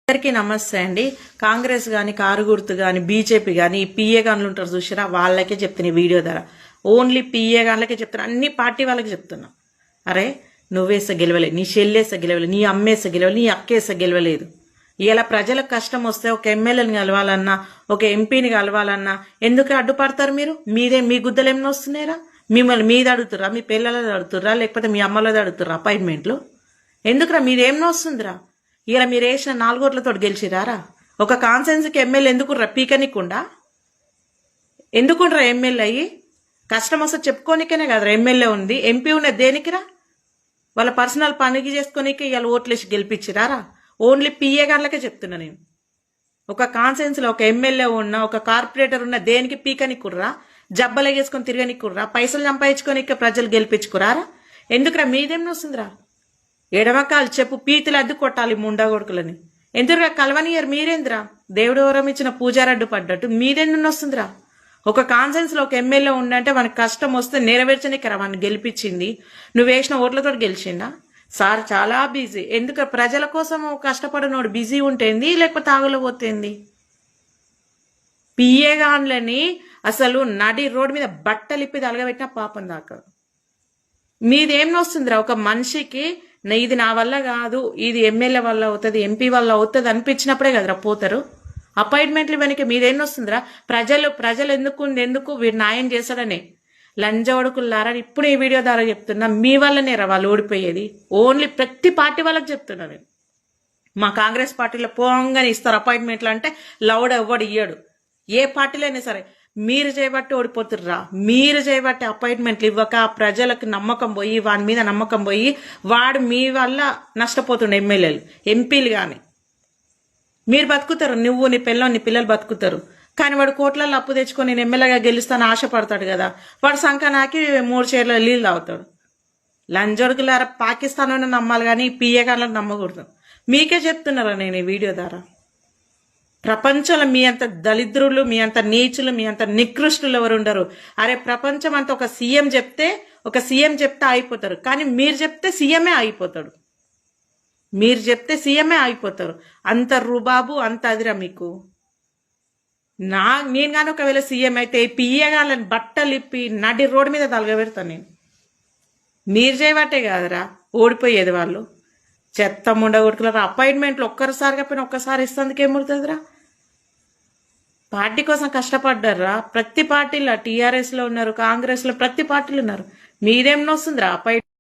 అందరికీ నమస్తే అండి. కాంగ్రెస్ గాని, కారు గుర్తు గాని, బీజేపీ గాని, పిఏ గాన్లు ఉంటారు చూసారా, వాళ్ళకే చెప్తున్నా వీడియో ద్వారా. ఓన్లీ పిఏ గాన్లకే చెప్తున్నా, అన్ని పార్టీ వాళ్ళకి చెప్తున్నా. అరే నువ్వేస గెలవలేదు, నీ చెల్లేస గెలవలేదు, నీ అమ్మేస గెలవలేదు, నీ అక్కేస గెలవలేదు. ఇలా ప్రజలకు కష్టం వస్తే ఒక ఎమ్మెల్యేని కలవాలన్నా, ఒక ఎంపీని కలవాలన్నా ఎందుకు అడ్డుపడతారు మీరు? మీ గుద్దలు ఏమన్నా వస్తున్నారా? మిమ్మల్ని మీద అడుగుతుర్రా, మీ పిల్లలది అడుగుతుర్రా, లేకపోతే మీ అమ్మలది అడుగుతుర్రా అపాయింట్మెంట్లు? ఎందుకురా మీరేమన్నా వస్తుందిరా? ఇలా మీరు వేసిన 4 ఓట్లతో గెలిచిరారా? ఒక కాన్సెన్స్కి ఎమ్మెల్యే ఎందుకుర్రా? పీకనికుండా ఎందుకుండ్రా ఎమ్మెల్యే అయ్యి? కష్టం వస్తే చెప్పుకోనికనే కదరా ఎమ్మెల్యే ఉంది. ఎంపీ ఉన్నది దేనికిరా? వాళ్ళ పర్సనల్ పనికి చేసుకోనికే ఇవాళ ఓట్లేసి గెలిపించిరారా? ఓన్లీ పిఏ గాన్లకే చెప్తున్నా నేను. ఒక కాన్సెన్స్లో ఒక ఎమ్మెల్యే ఉన్న, ఒక కార్పొరేటర్ ఉన్న దేనికి పీకనికుర్రా? జబ్బలేసుకొని తిరగనికుర్రా? పైసలు సంపాదించుకోనికే ప్రజలు గెలిపించుకురారా? ఎందుకురా? మీదేం వస్తుందిరా? ఎడమకాలు చెప్పు పీతులు అడ్డు కొట్టాలి ముండా కొడుకులని. ఎందుకురా కలవనియరు? మీరేంద్రా దేవుడు వరం ఇచ్చిన పూజారడ్డు పడ్డట్టు మీరెందుకు వస్తుందిరా? ఒక కాన్సెన్స్ లో ఒక ఎమ్మెల్యే ఉండంటే మనకు కష్టం వస్తే నెరవేర్చనికరా వాడిని గెలిపించింది. నువ్వు వేసిన ఓట్లతో గెలిచిందా? సార్ చాలా బిజీ. ఎందుకు ప్రజల కోసం కష్టపడినోడు బిజీ ఉంటేంది, లేకపోతే ఆగలేకపోతేంది? పిఏ గాన్లని అసలు నడి రోడ్డు మీద బట్టలిప్పి తలగబెట్టిన పాపం దాకా. మీదేం వస్తుందిరా? ఒక మనిషికి ఇది నా వల్ల కాదు, ఇది ఎమ్మెల్యే వల్ల అవుతుంది, ఎంపీ వల్ల అవుతుంది అనిపించినప్పుడే కదరా పోతారు. అపాయింట్మెంట్లు వెనక మీదేం వస్తుందిరా? ప్రజలు ఎందుకు వీడు న్యాయం చేశాడనే లంజవడుకులారా. ఇప్పుడు ఈ వీడియో ద్వారా చెప్తున్నా, మీ వల్లనే రా వాళ్ళు ఓడిపోయేది. ఓన్లీ ప్రతి పార్టీ వాళ్ళకి చెప్తున్నా నేను. మా కాంగ్రెస్ పార్టీలో పోంగానే ఇస్తారు అపాయింట్మెంట్లు అంటే లౌడ్ ఎవ్వడు ఇయ్యడు. ఏ పార్టీలో అయినా సరే మీరు చేయబట్టి ఓడిపోతుర్రా. మీరు చేయబట్టి అపాయింట్మెంట్లు ఇవ్వక ప్రజలకు నమ్మకం పోయి, వాని మీద నమ్మకం పోయి వాడు మీ వల్ల నష్టపోతుండే ఎమ్మెల్యేలు, ఎంపీలు కానీ. మీరు బతుకుతారు, నువ్వు నీ పిల్లలు నీ పిల్లలు బతుకుతారు. కానీ వాడు కోట్లలో అప్పు తెచ్చుకొని నేను ఎమ్మెల్యేగా గెలుస్తాను ఆశపడతాడు కదా, వాడు సంకనాకి 3 చీరల నీళ్ళు తాగుతాడు. లంజొడుకులారా, పాకిస్తాన్ నమ్మాలి కానీ పిఏ గాన్లను నమ్మకూడదు. మీకే చెప్తున్నారా నేను ఈ వీడియో ద్వారా. ప్రపంచంలో మీ అంత దళిద్రులు, మీ అంత నీచులు, మీ అంత నికృష్టులు ఎవరు ఉండరు. అరే ప్రపంచం అంతా ఒక సీఎం చెప్తే అయిపోతారు, కానీ మీరు చెప్తే సీఎమే అయిపోతాడు. మీరు చెప్తే సీఎమే అయిపోతారు. అంత రుబాబు, అంత అదిరా మీకు. నేను కానీ ఒకవేళ సీఎం అయితే పిఏ గాన్లని బట్టలిప్పి నడి రోడ్డు మీద తలగబెడతాను నేను. మీరు చేయబట్టే కాదురా ఓడిపోయేది వాళ్ళు. చెత్త ముండగొడుకులరా. అపాయింట్మెంట్లు ఒక్కసారిగా పోయినా ఒక్కసారి ఇస్తేందుకు ఏముడుతుందిరా? పార్టీ కోసం కష్టపడ్డారా? ప్రతి పార్టీలో, టీఆర్ఎస్ లో ఉన్నారు, కాంగ్రెస్ లో ప్రతి పార్టీలు ఉన్నారు. మీరేం వస్తుందిరా అపాయింట్మెంట్?